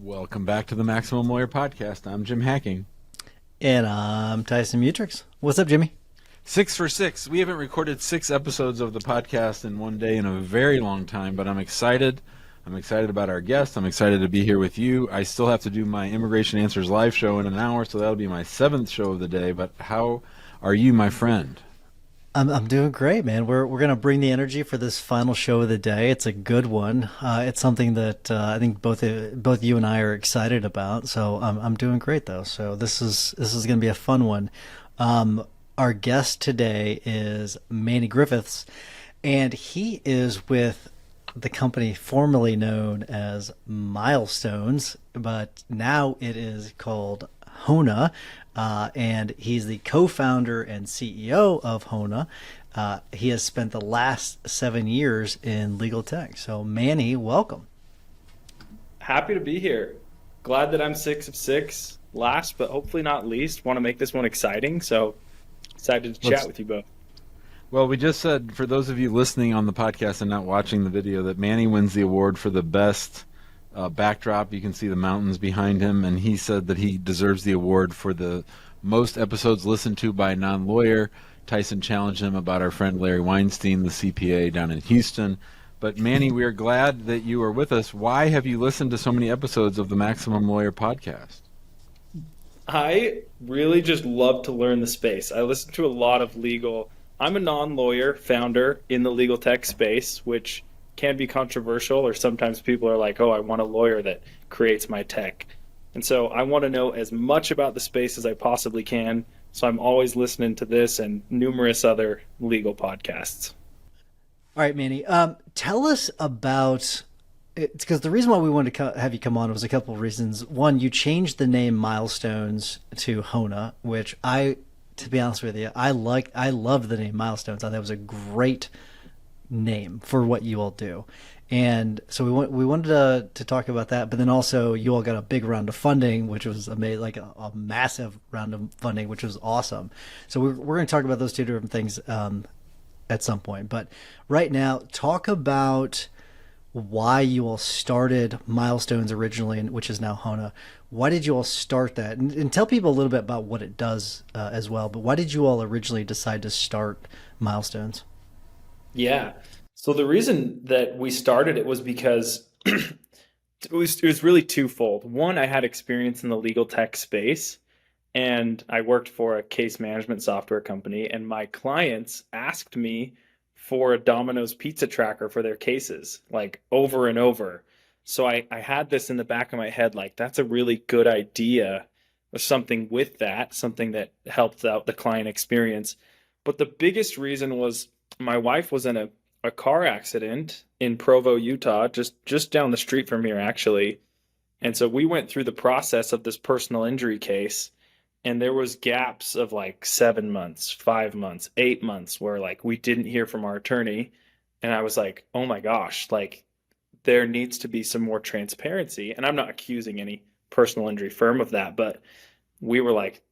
Welcome back to the Maximum Lawyer Podcast. I'm Jim Hacking. And I'm Tyson Mutrix. What's up, Jimmy? 6 for 6. We haven't recorded 6 episodes of the podcast in one day in a very long time, but I'm excited. I'm excited about our guest. I'm excited to be here with you. I still have to do my Immigration Answers live show in an hour, so that'll be my 7th show of the day. But how are you, my friend? I'm doing great, man. We're gonna bring the energy for this final show of the day. It's a good one. It's something that I think both you and I are excited about. So I'm doing great though. So this is gonna be a fun one. Our guest today is Manny Griffiths, and he is with the company formerly known as Milestones, but now it is called Hona, and he's the co-founder and CEO of Hona. He has spent the last 7 years in legal tech. So, Manny, welcome. Happy to be here. Glad that I'm 6 of 6. Last, but hopefully not least. Want to make this one exciting, so excited to chat with you both. Well, we just said, for those of you listening on the podcast and not watching the video, that Manny wins the award for the best backdrop. You can see the mountains behind him, and he said that he deserves the award for the most episodes listened to by a non-lawyer. Tyson challenged him about our friend Larry Weinstein, the CPA down in Houston. But Manny, we are glad that you are with us. Why have you listened to so many episodes of the Maximum Lawyer podcast? I really just love to learn the space. I listen to a lot of legal. I'm a non-lawyer founder in the legal tech space, which can be controversial, or sometimes people are like, oh, I want a lawyer that creates my tech. And so I want to know as much about the space as I possibly can. So I'm always listening to this and numerous other legal podcasts. All right, Manny. Tell us about it, because the reason why we wanted to have you come on was a couple of reasons. One, you changed the name Milestones to Hona, which to be honest with you, I loved the name Milestones. I thought that was a great name for what you all do. And so we wanted to talk about that, but then also you all got a big round of funding, which was amazing, like a massive round of funding, which was awesome. So we're going to talk about those two different things at some point. But right now, talk about why you all started Milestones originally, which is now Hona. Why did you all start that? And tell people a little bit about what it does as well. But why did you all originally decide to start Milestones? Yeah. So the reason that we started it was because it was really twofold. One, I had experience in the legal tech space, and I worked for a case management software company, and my clients asked me for a Domino's pizza tracker for their cases, like over and over. So I had this in the back of my head, like that's a really good idea, or something with that, something that helped out the client experience. But the biggest reason was my wife was in a car accident in Provo, Utah, just down the street from here, actually. And so we went through the process of this personal injury case, and there was gaps of like 7 months, 5 months, 8 months where like we didn't hear from our attorney. And I was like, oh my gosh, like there needs to be some more transparency. And I'm not accusing any personal injury firm of that, but we were like,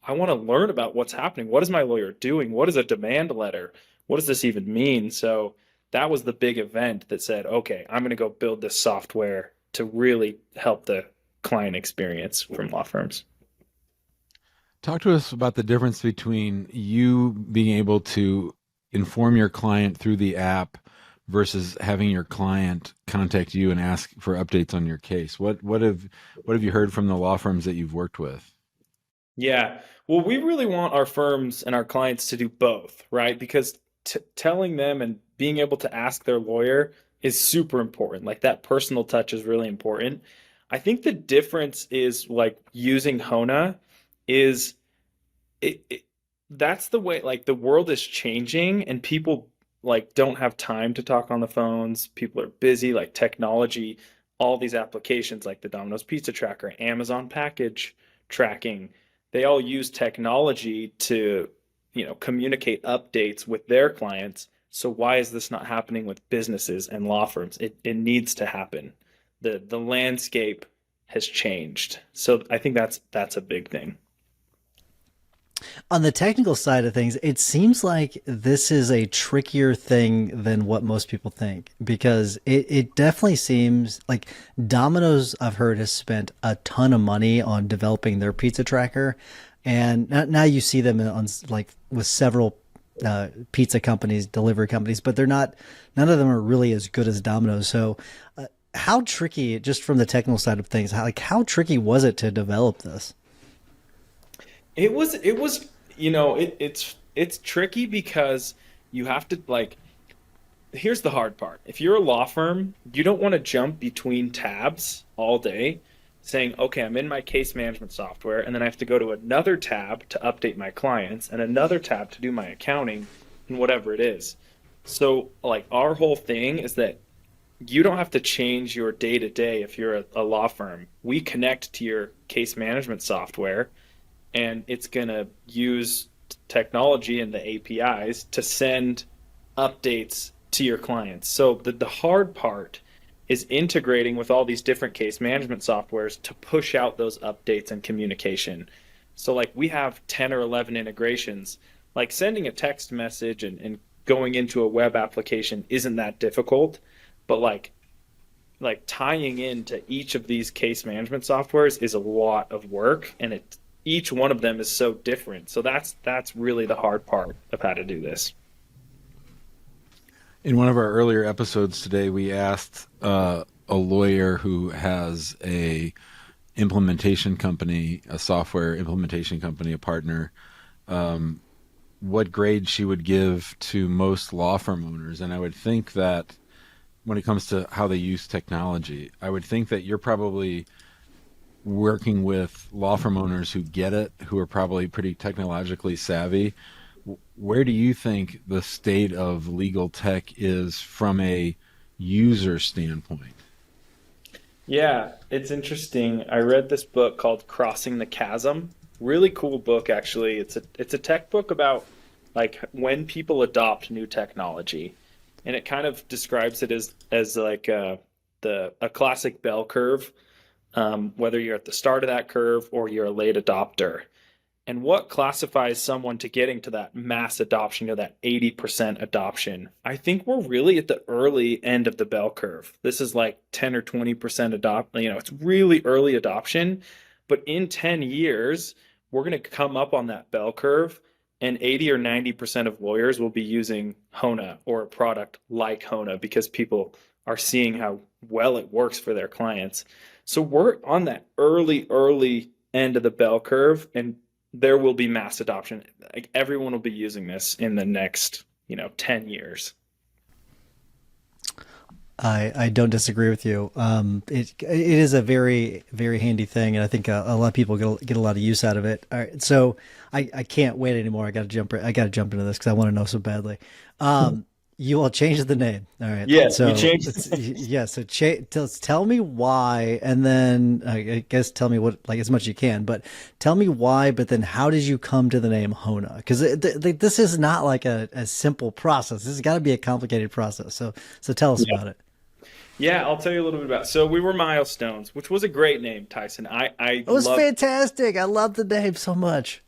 I want to learn about what's happening. What is my lawyer doing? What is a demand letter? What does this even mean? So that was the big event that said, okay, I'm going to go build this software to really help the client experience from law firms. Talk to us about the difference between you being able to inform your client through the app versus having your client contact you and ask for updates on your case. What have you heard from the law firms that you've worked with? Yeah. Well, we really want our firms and our clients to do both, right? Because telling them and being able to ask their lawyer is super important. Like that personal touch is really important. I think the difference is like using Hona is it that's the way, like the world is changing and people like don't have time to talk on the phones. People are busy, like technology, all these applications like the Domino's pizza tracker, Amazon package tracking, they all use technology to, communicate updates with their clients. So why is this not happening with businesses and law firms? It needs to happen. The landscape has changed. So I think that's a big thing. On the technical side of things, it seems like this is a trickier thing than what most people think because it definitely seems like Domino's, I've heard, has spent a ton of money on developing their pizza tracker. And now you see them on like with several pizza companies, delivery companies, but none of them are really as good as Domino's. So, how tricky, just from the technical side of things, how tricky was it to develop this? It was, it's tricky because you have to like, here's the hard part. If you're a law firm, you don't want to jump between tabs all day saying, okay, I'm in my case management software, and then I have to go to another tab to update my clients and another tab to do my accounting and whatever it is. So, like, our whole thing is that you don't have to change your day to day if you're a law firm. We connect to your case management software, and it's going to use technology and the APIs to send updates to your clients. So the hard part is integrating with all these different case management softwares to push out those updates and communication. So like we have 10 or 11 integrations. Like sending a text message and going into a web application isn't that difficult, but like tying into each of these case management softwares is a lot of work, and each one of them is so different. So that's really the hard part of how to do this. In one of our earlier episodes today, we asked a lawyer who has a implementation company, a software implementation company, a partner, what grade she would give to most law firm owners. And I would think that when it comes to how they use technology, I would think that you're probably working with law firm owners who get it, who are probably pretty technologically savvy. Where do you think the state of legal tech is from a user standpoint? Yeah, it's interesting. I read this book called Crossing the Chasm. Really cool book, actually. It's a tech book about like when people adopt new technology, and it kind of describes it as like a classic bell curve, whether you're at the start of that curve or you're a late adopter. And what classifies someone to getting to that mass adoption or that 80% adoption? I think we're really at the early end of the bell curve. This is like 10 or 20% it's really early adoption. But in 10 years, we're going to come up on that bell curve, and 80 or 90% of lawyers will be using Hona or a product like Hona because people are seeing how well it works for their clients. So we're on that early end of the bell curve, and there will be mass adoption. Like everyone will be using this in the next, 10 years. I don't disagree with you. It is a very very handy thing, and I think a lot of people get a lot of use out of it. All right, so I can't wait anymore. I got to jump into this because I want to know so badly. You all changed the name. All right, Yes, we so changed. yeah, so tell me why, and then I guess tell me what, like, as much as you can, but tell me why. But then how did you come to the name Hona? Because this is not like a simple process. This has got to be a complicated process. So tell us Yeah. about it. Yeah, I'll tell you a little bit about. So we were Milestones, which was a great name, Tyson. I It was loved. fantastic. I love the name so much.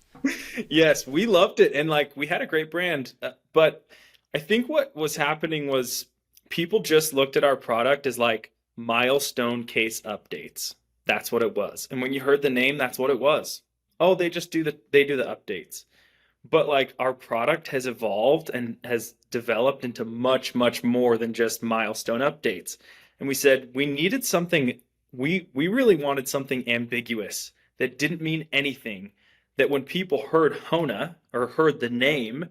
Yes, we loved it, and like we had a great brand. But I think what was happening was people just looked at our product as like milestone case updates. That's what it was. And when you heard the name, that's what it was. Oh, they do the updates. But like our product has evolved and has developed into much more than just milestone updates. And we said we needed something, we really wanted something ambiguous that didn't mean anything, that when people heard Hona or heard the name,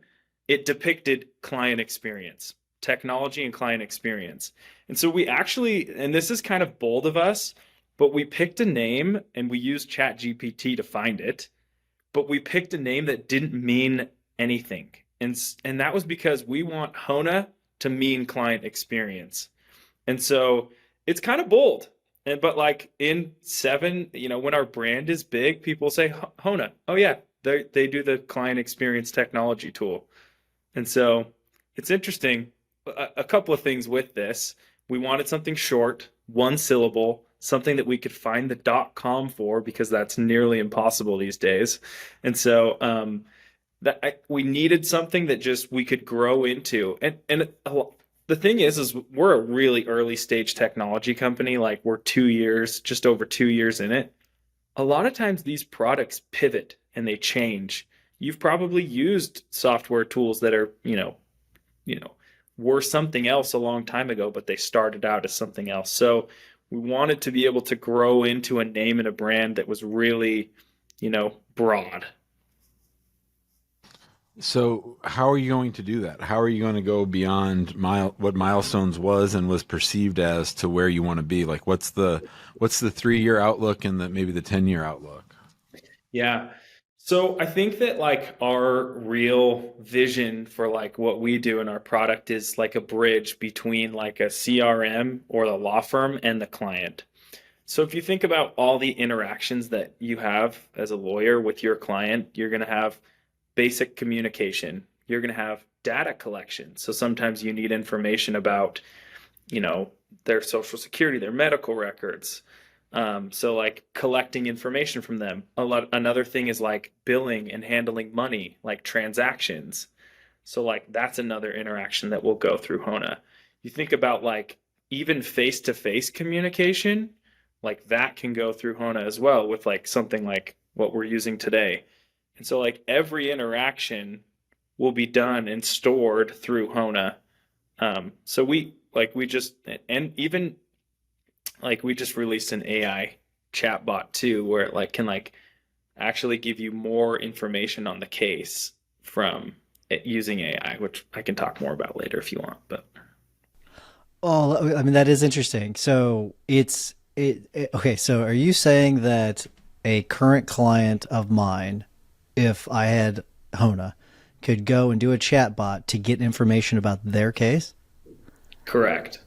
it depicted client experience, technology and client experience. And so we actually, and this is kind of bold of us, but we picked a name and we used ChatGPT to find it, but we picked a name that didn't mean anything. And that was because we want Hona to mean client experience. And so it's kind of bold. But like in seven, when our brand is big, people say Hona. Oh yeah, they do the client experience technology tool. And so it's interesting. A couple of things with this. We wanted something short, one syllable, something that we could find the .com for, because that's nearly impossible these days. And so we needed something that just we could grow into. And the thing is we're a really early stage technology company. Like, we're 2 years, just over 2 years in it. A lot of times these products pivot and they change. You've probably used software tools that are, were something else a long time ago, but they started out as something else. So we wanted to be able to grow into a name and a brand that was really, broad. So how are you going to do that? How are you going to go beyond what Milestones was and was perceived as to where you want to be? Like, what's the 3-year outlook and maybe the 10-year outlook? Yeah. So I think that, like, our real vision for like what we do in our product is like a bridge between like a CRM or the law firm and the client. So if you think about all the interactions that you have as a lawyer with your client, you're going to have basic communication. You're going to have data collection. So sometimes you need information about, their social security, their medical records. So like collecting information from them. Another thing is like billing and handling money, like transactions. So like that's another interaction that will go through Hona. You think about like even face-to-face communication, like that can go through Hona as well, with like something like what we're using today. And so like every interaction will be done and stored through Hona. So we just, and even like we just released an AI chatbot too, where it like can like actually give you more information on the case from it using AI, which I can talk more about later if you want. But Oh, I mean, that is interesting. So okay. So are you saying that a current client of mine, if I had Hona, could go and do a chatbot to get information about their case? correct.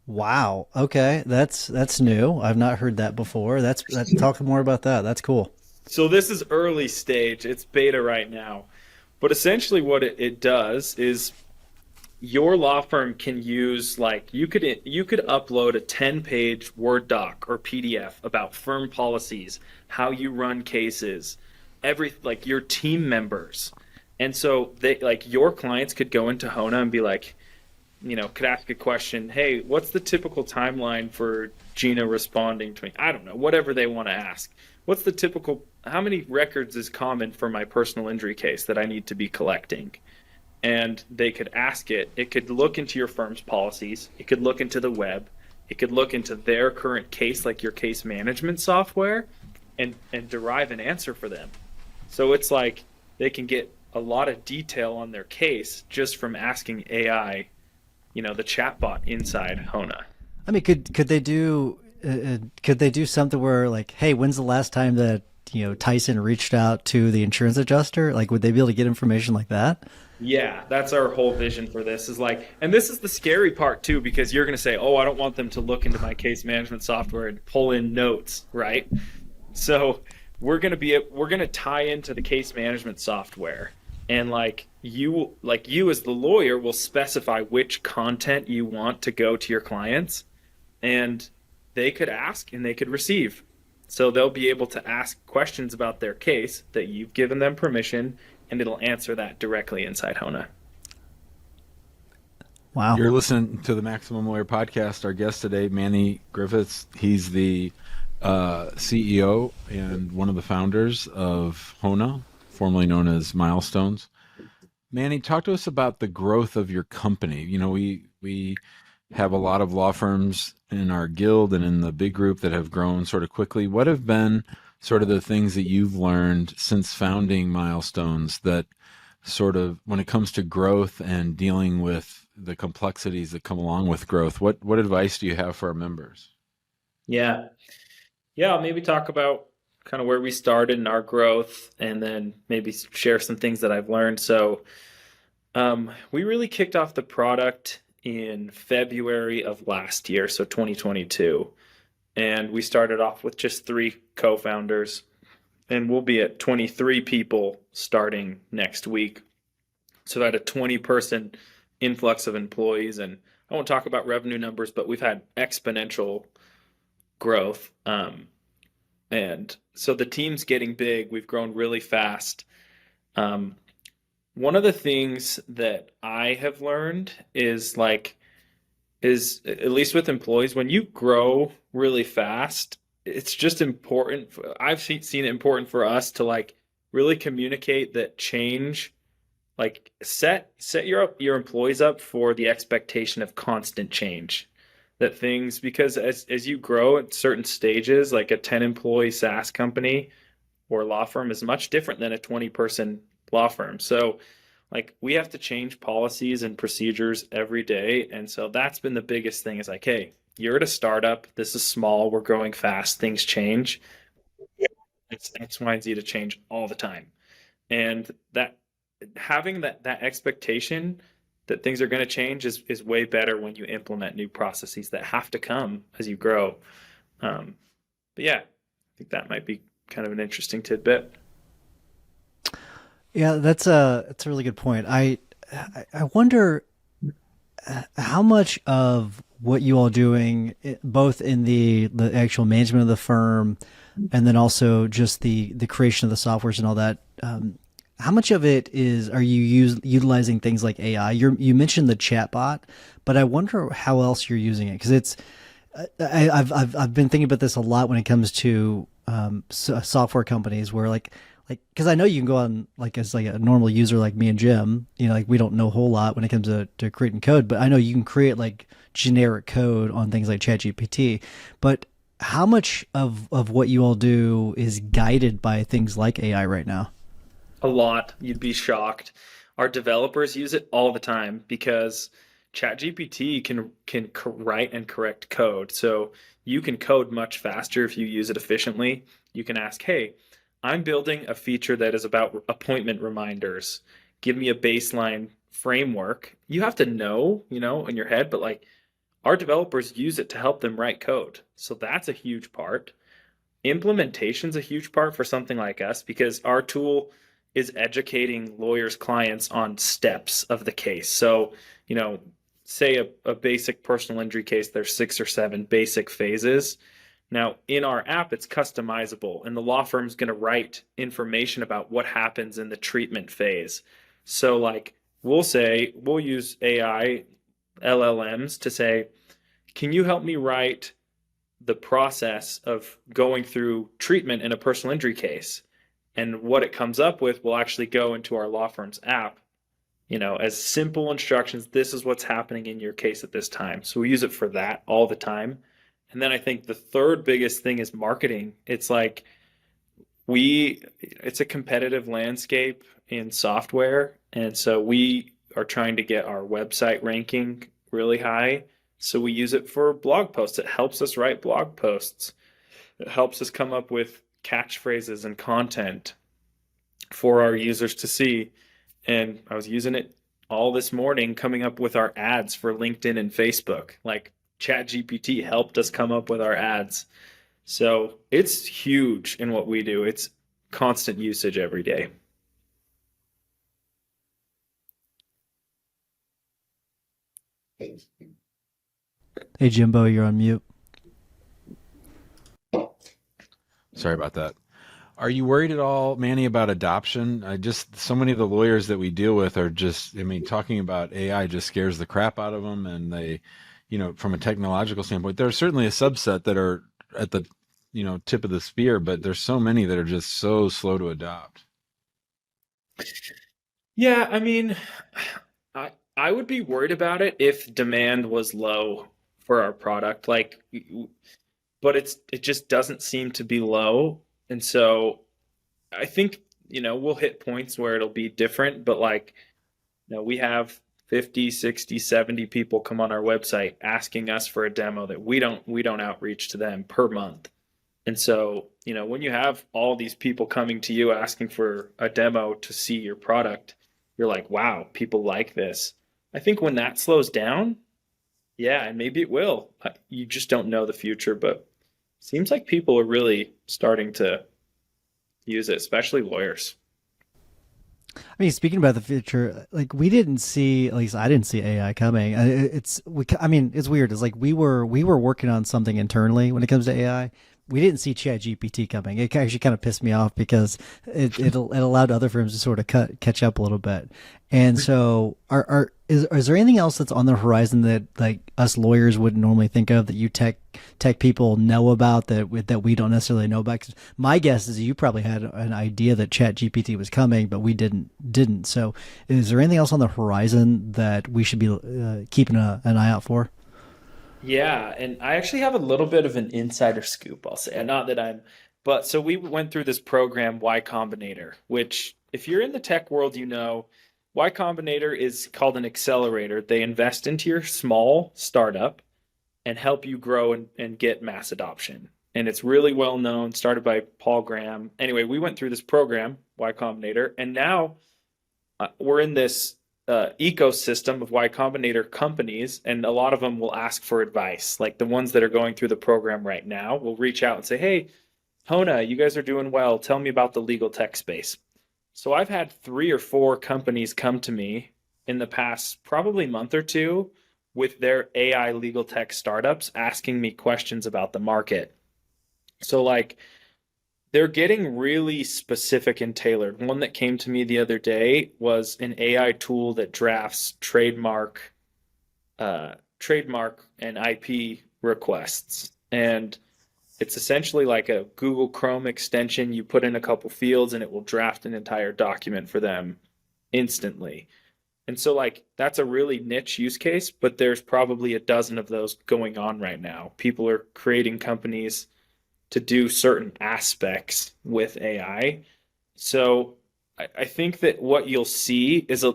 Wow. Okay, that's new. I've not heard that before. That's talk more about that. That's cool. So this is early stage. It's beta right now. But essentially what it does is your law firm can use, like, you could upload a 10-page Word doc or PDF about firm policies, how you run cases, every like your team members. And so they like your clients could go into Hona and be like, could ask a question, hey, what's the typical timeline for Gina responding to me? I don't know, whatever they want to ask. What's the typical, how many records is common for my personal injury case that I need to be collecting? And they could ask it. It could look into your firm's policies. It could look into the web. It could look into their current case, like your case management software, and derive an answer for them. So it's like they can get a lot of detail on their case just from asking AI, the chatbot inside Hona. I mean, could they do something where like, hey, when's the last time that Tyson reached out to the insurance adjuster? Like, would they be able to get information like that? Yeah, that's our whole vision for this, is like, and this is the scary part too, because you're going to say, oh, I don't want them to look into my case management software and pull in notes, right? So we're going to tie into the case management software, and like you as the lawyer will specify which content you want to go to your clients, and they could ask and they could receive. So they'll be able to ask questions about their case that you've given them permission, and it'll answer that directly inside Hona. Wow. You're listening to the Maximum Lawyer Podcast. Our guest today, Manny Griffiths. He's the CEO and one of the founders of Hona, formerly known as Milestones. Manny, talk to us about the growth of your company. We have a lot of law firms in our guild and in the big group that have grown sort of quickly. What have been sort of the things that you've learned since founding Milestones that sort of, when it comes to growth and dealing with the complexities that come along with growth, what advice do you have for our members? Yeah. Yeah, I'll maybe talk about kind of where we started in our growth, and then maybe share some things that I've learned. So we really kicked off the product in February of last year, so 2022. And we started off with just 3 co-founders, and we'll be at 23 people starting next week. So that a 20-person influx of employees, and I won't talk about revenue numbers, but we've had exponential growth. And so the team's getting big. We've grown really fast. Um, One of the things that I have learned is is at least with employees, when you grow really fast, it's just important. I've seen it important for us to really communicate that change, set your employees up for the expectation of constant change. That things, because as you grow at certain stages, like a 10 employee SaaS company or law firm is much different than a 20-person law firm. So we have to change policies and procedures every day. And so that's been the biggest thing is hey, you're at a startup. This is small. We're growing fast. Things change. It's X, Y, and Z to change all the time. And that having that expectation that things are going to change is way better when you implement new processes that have to come as you grow. Um, but yeah, I think that might be kind of an interesting tidbit. Yeah, that's a really good point. I wonder how much of what you all doing, both in the actual management of the firm, and then also just the creation of the softwares and all that. How much of it are you utilizing things like AI? You mentioned the chatbot, but I wonder how else you're using it because I've been thinking about this a lot when it comes to software companies where because I know you can go on as like a normal user like me and Jim, we don't know a whole lot when it comes to creating code, but I know you can create like generic code on things like ChatGPT. But how much of what you all do is guided by things like AI right now? A lot. You'd be shocked. Our developers use it all the time because ChatGPT can write and correct code. So you can code much faster if you use it efficiently. You can ask, "Hey, I'm building a feature that is about appointment reminders. Give me a baseline framework." You have to know, in your head, but our developers use it to help them write code. So that's a huge part. Implementation's a huge part for something like us because our tool is educating lawyers' clients on steps of the case. So, say a basic personal injury case, there's 6 or 7 basic phases. Now, in our app, it's customizable, and the law firm's going to write information about what happens in the treatment phase. So, we'll use AI LLMs to say, can you help me write the process of going through treatment in a personal injury case? And what it comes up with will actually go into our law firm's app, as simple instructions. This is what's happening in your case at this time. So we use it for that all the time. And then I think the third biggest thing is marketing. It's it's a competitive landscape in software. And so we are trying to get our website ranking really high. So we use it for blog posts. It helps us write blog posts. It helps us come up with catchphrases and content for our users to see. And I was using it all this morning coming up with our ads for LinkedIn and Facebook. ChatGPT helped us come up with our ads. So it's huge in what we do. It's constant usage every day. Hey Jimbo, you're on mute. Sorry about that. Are you worried at all, Manny, about adoption? So many of the lawyers that we deal with are just, I mean, talking about AI just scares the crap out of them. And they, from a technological standpoint, there's certainly a subset that are at the, tip of the spear, but there's so many that are just so slow to adopt. Yeah, I mean, I would be worried about it if demand was low for our product. But it just doesn't seem to be low. And so I think, we'll hit points where it'll be different, but we have 50, 60, 70 people come on our website asking us for a demo that we don't outreach to them per month. And so, when you have all these people coming to you asking for a demo to see your product, you're like, wow, people like this. I think when that slows down, yeah, and maybe it will. You just don't know the future, but seems like people are really starting to use it, especially lawyers. I mean, speaking about the future, like we didn't see, at least I didn't see AI coming. I mean, it's weird. It's like we were working on something internally when it comes to AI. We didn't see Chat GPT coming. It actually kind of pissed me off because it allowed other firms to sort of catch up a little bit. And so, is there anything else that's on the horizon that like us lawyers wouldn't normally think of that you tech people know about that we don't necessarily know about? 'Cause my guess is you probably had an idea that Chat GPT was coming, but we didn't. So, is there anything else on the horizon that we should be keeping an eye out for? Yeah, and I actually have a little bit of an insider scoop, I'll say. Not that I'm, but so we went through this program, Y Combinator, which if you're in the tech world, you know, Y Combinator is called an accelerator. They invest into your small startup and help you grow and get mass adoption. And it's really well known, started by Paul Graham. Anyway, we went through this program, Y Combinator, and now we're in this ecosystem of Y Combinator companies, and a lot of them will ask for advice. Like the ones that are going through the program right now will reach out and say, "Hey, Hona, you guys are doing well. Tell me about the legal tech space." So I've had 3 or 4 companies come to me in the past probably month or two with their AI legal tech startups asking me questions about the market. So like they're getting really specific and tailored. One that came to me the other day was an AI tool that drafts trademark and IP requests. And it's essentially like a Google Chrome extension. You put in a couple fields and it will draft an entire document for them instantly. And so like that's a really niche use case, but there's probably a dozen of those going on right now. People are creating companies to do certain aspects with AI. So I think that what you'll see is a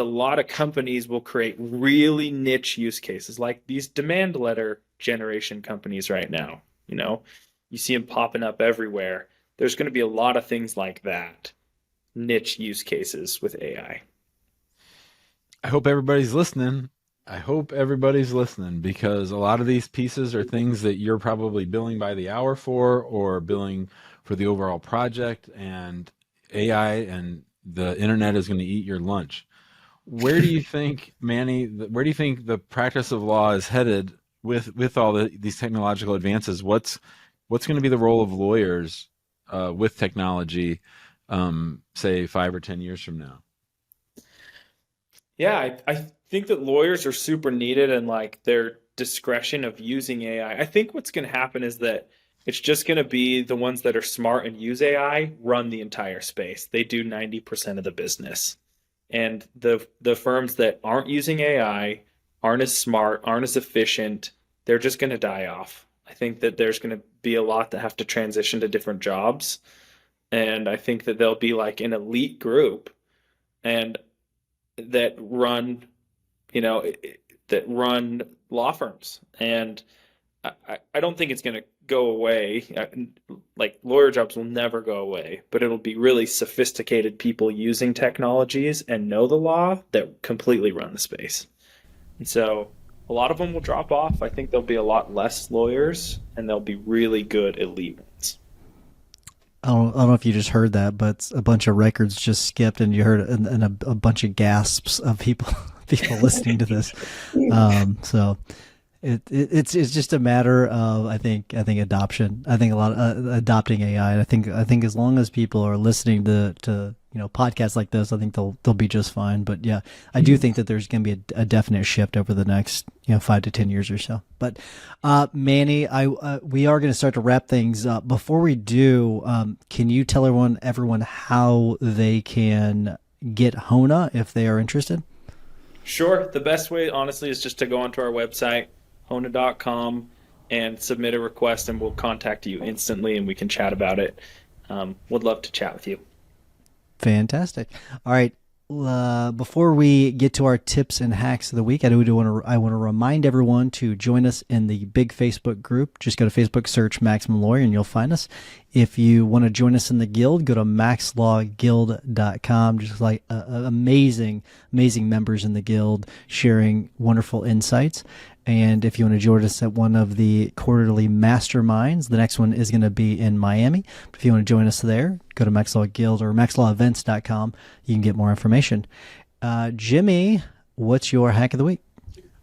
lot of companies will create really niche use cases, like these demand letter generation companies right now. You know, you see them popping up everywhere. There's going to be a lot of things like that, niche use cases with AI. I hope everybody's listening. I hope everybody's listening because a lot of these pieces are things that you're probably billing by the hour for or billing for the overall project, and AI and the internet is going to eat your lunch. Where do you think, Manny, where do you think the practice of law is headed with all these technological advances? What's going to be the role of lawyers with technology, say 5 or 10 years from now? Yeah, I think that lawyers are super needed and like their discretion of using AI. I think what's going to happen is that it's just going to be the ones that are smart and use AI run the entire space. They do 90% of the business. And the firms that aren't using AI, aren't as smart, aren't as efficient, they're just going to die off. I think that there's going to be a lot that have to transition to different jobs. And I think that there'll be like an elite group and that run, you know, that run law firms. And I don't think it's going to go away. Like lawyer jobs will never go away, but it'll be really sophisticated people using technologies and know the law that completely run the space. And so a lot of them will drop off. I think there'll be a lot less lawyers and there'll be really good elite ones. I don't know if you just heard that, but a bunch of records just skipped, and you heard a bunch of gasps of people people listening to this. So it's just a matter of I think adoption. I think a lot of adopting AI. And I think as long as people are listening to podcasts like this, I think they'll be just fine. But yeah, I do think that there's going to be a definite shift over the next 5 to 10 years or so. But Manny, we are going to start to wrap things up. Before we do, can you tell everyone how they can get Hona if they are interested? Sure. The best way, honestly, is just to go onto our website, Hona.com, and submit a request, and we'll contact you instantly, and we can chat about it. Would love to chat with you. Fantastic. All right. Before we get to our tips and hacks of the week, I want to remind everyone to join us in the big Facebook group. Just go to Facebook, search Maximum Lawyer, and you'll find us. If you want to join us in the guild, go to maxlawguild.com. Just amazing members in the guild sharing wonderful insights. And if you want to join us at one of the quarterly masterminds, the next one is going to be in Miami. But if you want to join us there, go to Max Law Guild or maxlawevents.com. You can get more information. Jimmy, what's your hack of the week?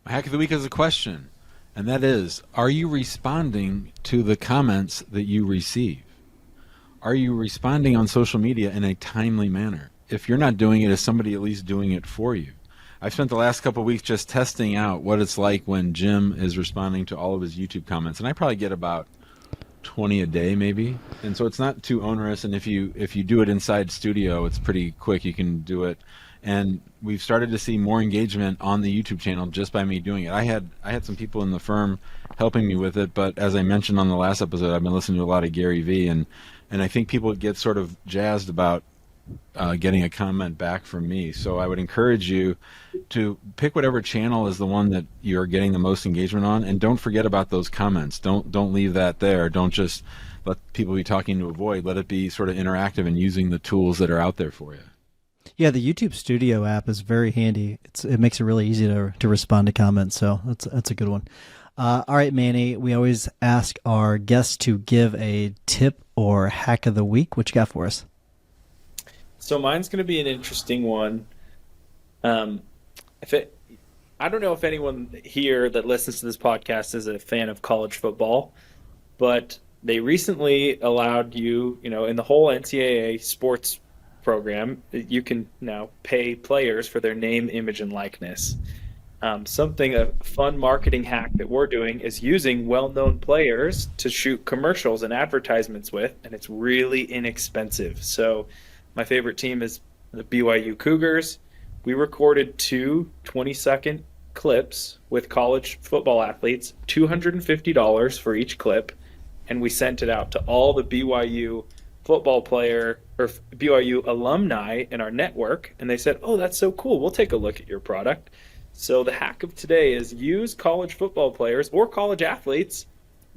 My hack of the week is a question, and that is, are you responding to the comments that you receive? Are you responding on social media in a timely manner? If you're not doing it, is somebody at least doing it for you? I've spent the last couple of weeks just testing out what it's like when Jim is responding to all of his YouTube comments, and I probably get about 20 a day maybe, and so it's not too onerous. And if you do it inside studio, it's pretty quick. You can do it, and we've started to see more engagement on the YouTube channel just by me doing it. I had some people in the firm helping me with it, but as I mentioned on the last episode, I've been listening to a lot of Gary Vee, and I think people get sort of jazzed about getting a comment back from me. So I would encourage you to pick whatever channel is the one that you're getting the most engagement on, and don't forget about those comments. Don't leave that there. Don't just let people be talking to avoid. Let it be sort of interactive and using the tools that are out there for you. Yeah, the YouTube Studio app is very handy. It makes it really easy to respond to comments, so that's a good one. All right, Manny, we always ask our guests to give a tip or hack of the week. What you got for us? So mine's going to be an interesting one. I don't know if anyone here that listens to this podcast is a fan of college football, but they recently allowed you, in the whole NCAA sports program, you can now pay players for their name, image, and likeness. A fun marketing hack that we're doing is using well-known players to shoot commercials and advertisements with, and it's really inexpensive. So my favorite team is the BYU Cougars. We recorded two 20-second clips with college football athletes, $250 for each clip, and we sent it out to all the BYU football player or BYU alumni in our network, and they said, "Oh, that's so cool. We'll take a look at your product." So the hack of today is use college football players or college athletes.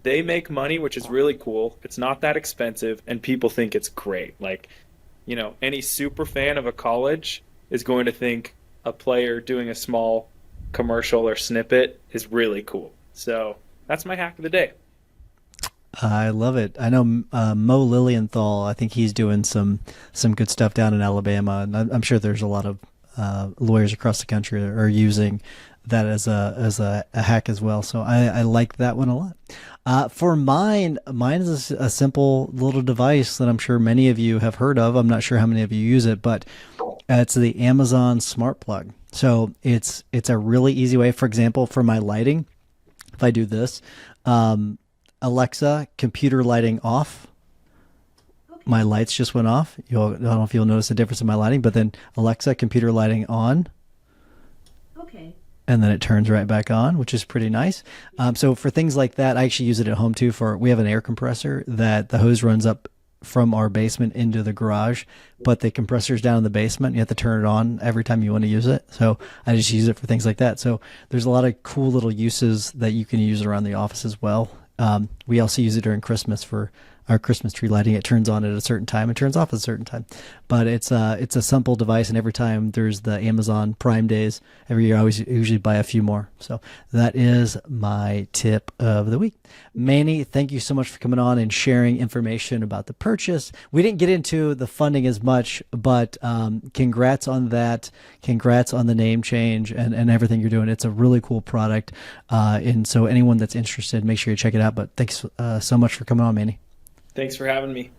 They make money, which is really cool. It's not that expensive, and people think it's great. Any super fan of a college is going to think a player doing a small commercial or snippet is really cool. So that's my hack of the day. I love it. I know Mo Lilienthal, I think he's doing some good stuff down in Alabama, and I'm sure there's a lot of lawyers across the country that are using that as a hack as well. So I like that one a lot. For mine is a simple little device that I'm sure many of you have heard of. I'm not sure how many of you use it, but it's the Amazon Smart Plug. So it's a really easy way. For example, for my lighting, if I do this, Alexa, computer lighting off. My lights just went off. I don't know if you'll notice a difference in my lighting, but then Alexa, computer lighting on. Okay. And then it turns right back on, which is pretty nice. So for things like that, I actually use it at home too. We have an air compressor that the hose runs up from our basement into the garage, but the compressor's down in the basement. You have to turn it on every time you want to use it. So I just use it for things like that. So there's a lot of cool little uses that you can use around the office as well. We also use it during Christmas for our Christmas tree lighting. It turns on at a certain time and turns off at a certain time. But it's a simple device, and every time there's the Amazon Prime Days, every year I always usually buy a few more. So that is my tip of the week. Manny, thank you so much for coming on and sharing information about the purchase. We didn't get into the funding as much, but congrats on that. Congrats on the name change and everything you're doing. It's a really cool product. And so anyone that's interested, make sure you check it out. But thanks so much for coming on, Manny. Thanks for having me.